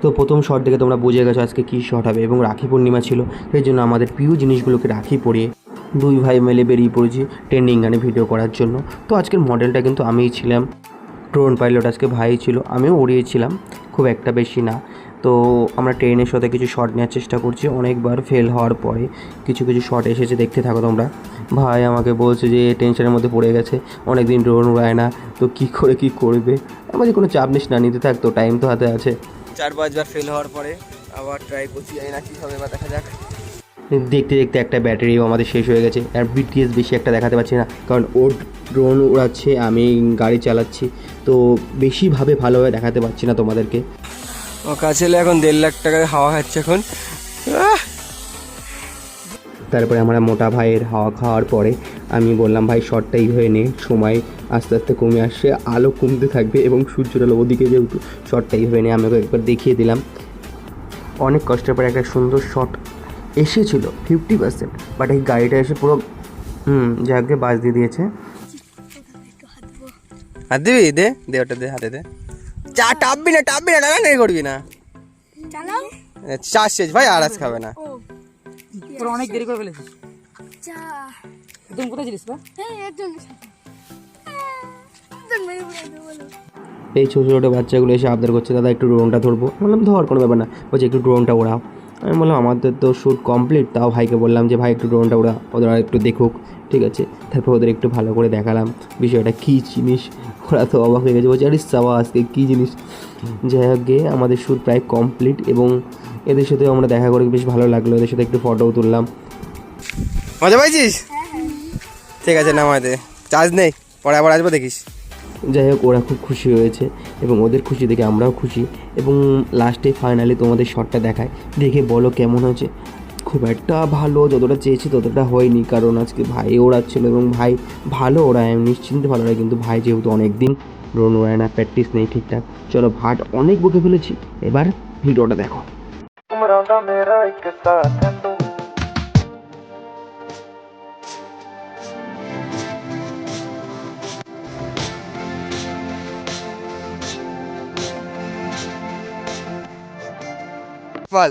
তো প্রথম শট দেখে তোমরা বুঝে গেছো আজকে কী শট হবে, এবং রাখি পূর্ণিমা ছিল, সেই জন্য আমাদের প্রিয় জিনিসগুলোকে রাখি পরিয়ে দুই ভাই মিলে বেরিয়ে পড়েছি ট্রেন্ডিং গানে ভিডিও করার জন্য। তো আজকের মডেলটা কিন্তু আমিই ছিলাম, ড্রোন পাইলট আজকে ভাই ছিল, আমিও উড়িয়েছিলাম, খুব একটা বেশি না। তো আমরা ট্রেনের সাথে কিছু শট নেওয়ার চেষ্টা করছি, অনেকবার ফেল হওয়ার পরে কিছু কিছু শট এসেছে, দেখতে থাকো তোমরা। ভাই আমাকে বলছে যে টেনশনের মধ্যে পড়ে গেছে, অনেক দিন ড্রোন উড়ায় না, তো কী করে কী করবে। আমাদের কোনো চাপ নিস না, নিতে থাক, তো টাইম তো হাতে আছে। 4-5 বার ফেল হওয়ার পরে আবার ট্রাই করছি, জানি না কী হবে বা, দেখা যাক। দেখতে দেখতে একটা ব্যাটারিও আমাদের শেষ হয়ে গেছে, আর বিটিএস বেশি একটা দেখাতে পারছি না, কারণ ওর ড্রোন উড়াচ্ছে, আমি গাড়ি চালাচ্ছি, তো বেশিভাবে ভালোভাবে দেখাতে পারছি না তোমাদেরকে। ও কাছে এখন 1.5 লাখ টাকার হাওয়া খাচ্ছে এখন। তারপরে আমরা মোটা ভাইয়ের হাওয়া খাওয়ার পরে আমি বললাম, ভাই শটটা এইভাবে নে, সময় আস্তে আস্তে কমে আসছে, আলো কমতে থাকবে এবং সূর্যের আলো ওদিকে, যেহেতু শটটা এইভাবে নে, আমি ওকে একবার দেখিয়ে দিলাম। অনেক কষ্টের পরে একটা সুন্দর শট এসেছিল 50%, বাট এই গাড়িটা এসে পুরো যাকে বাজ দিয়ে দিয়েছে। হাত দিবি, দে দে, ওটা দে, হাতে দে। চা টাপবি না, টাকা করবি না, চা শেষ ভাই, আর আজ খাবে না। অনেক দেরি করে ফেলেছিস। তুমি কোথায় ছিলিস? এই ছোটো ছোটো বাচ্চাগুলো এসে আবদার করছে, দাদা একটু ড্রোনটা ধরবো। বললাম ধর, কোনো ব্যাপার না। বলছে একটু ড্রোনটা ওড়াও। আমি বললাম আমাদের তো শ্যুট কমপ্লিট, তাও ভাইকে বললাম যে ভাই একটু ড্রোনটা ওড়া, ওদের আর একটু দেখুক, ঠিক আছে। তারপর ওদের একটু ভালো করে দেখালাম বিষয়টা কী জিনিস। ওরা তো অবাক হয়ে গেছে, বলছে আরে সাবা আজকে কী জিনিস। যাই হোক গিয়ে আমাদের শ্যুট প্রায় কমপ্লিট, এবং এদের সাথেও আমরা দেখা করে বেশ ভালো লাগলো, এদের সাথে একটু ফটোও তুললাম। মজা পাইছিস? ঠিক আছে, নামাতে চার্জ নেই, পরে আবার আসবো, দেখিস। যাই হোক, ওরা খুব খুশি হয়েছে এবং ওদের খুশি দেখে আমরাও খুশি, এবং লাস্টে ফাইনালি তোমাদের শটটা দেখায়, দেখে বলো কেমন হয়েছে। খুব একটা ভালো, যতটা চেয়েছি ততটা হয়নি, কারণ আজকে ভাই ওড়াচ্ছিল এবং ভাই ভালো ওড়ায়, নিশ্চিন্তে ভালো ওড়ায়, কিন্তু ভাই যেহেতু অনেক দিন ড্রোন ওড়ায় না, প্র্যাকটিস নেই ঠিকঠাক। চলো, ভাট অনেক বকে ফেলেছি, এবার ভিডিওটা দেখো। বল।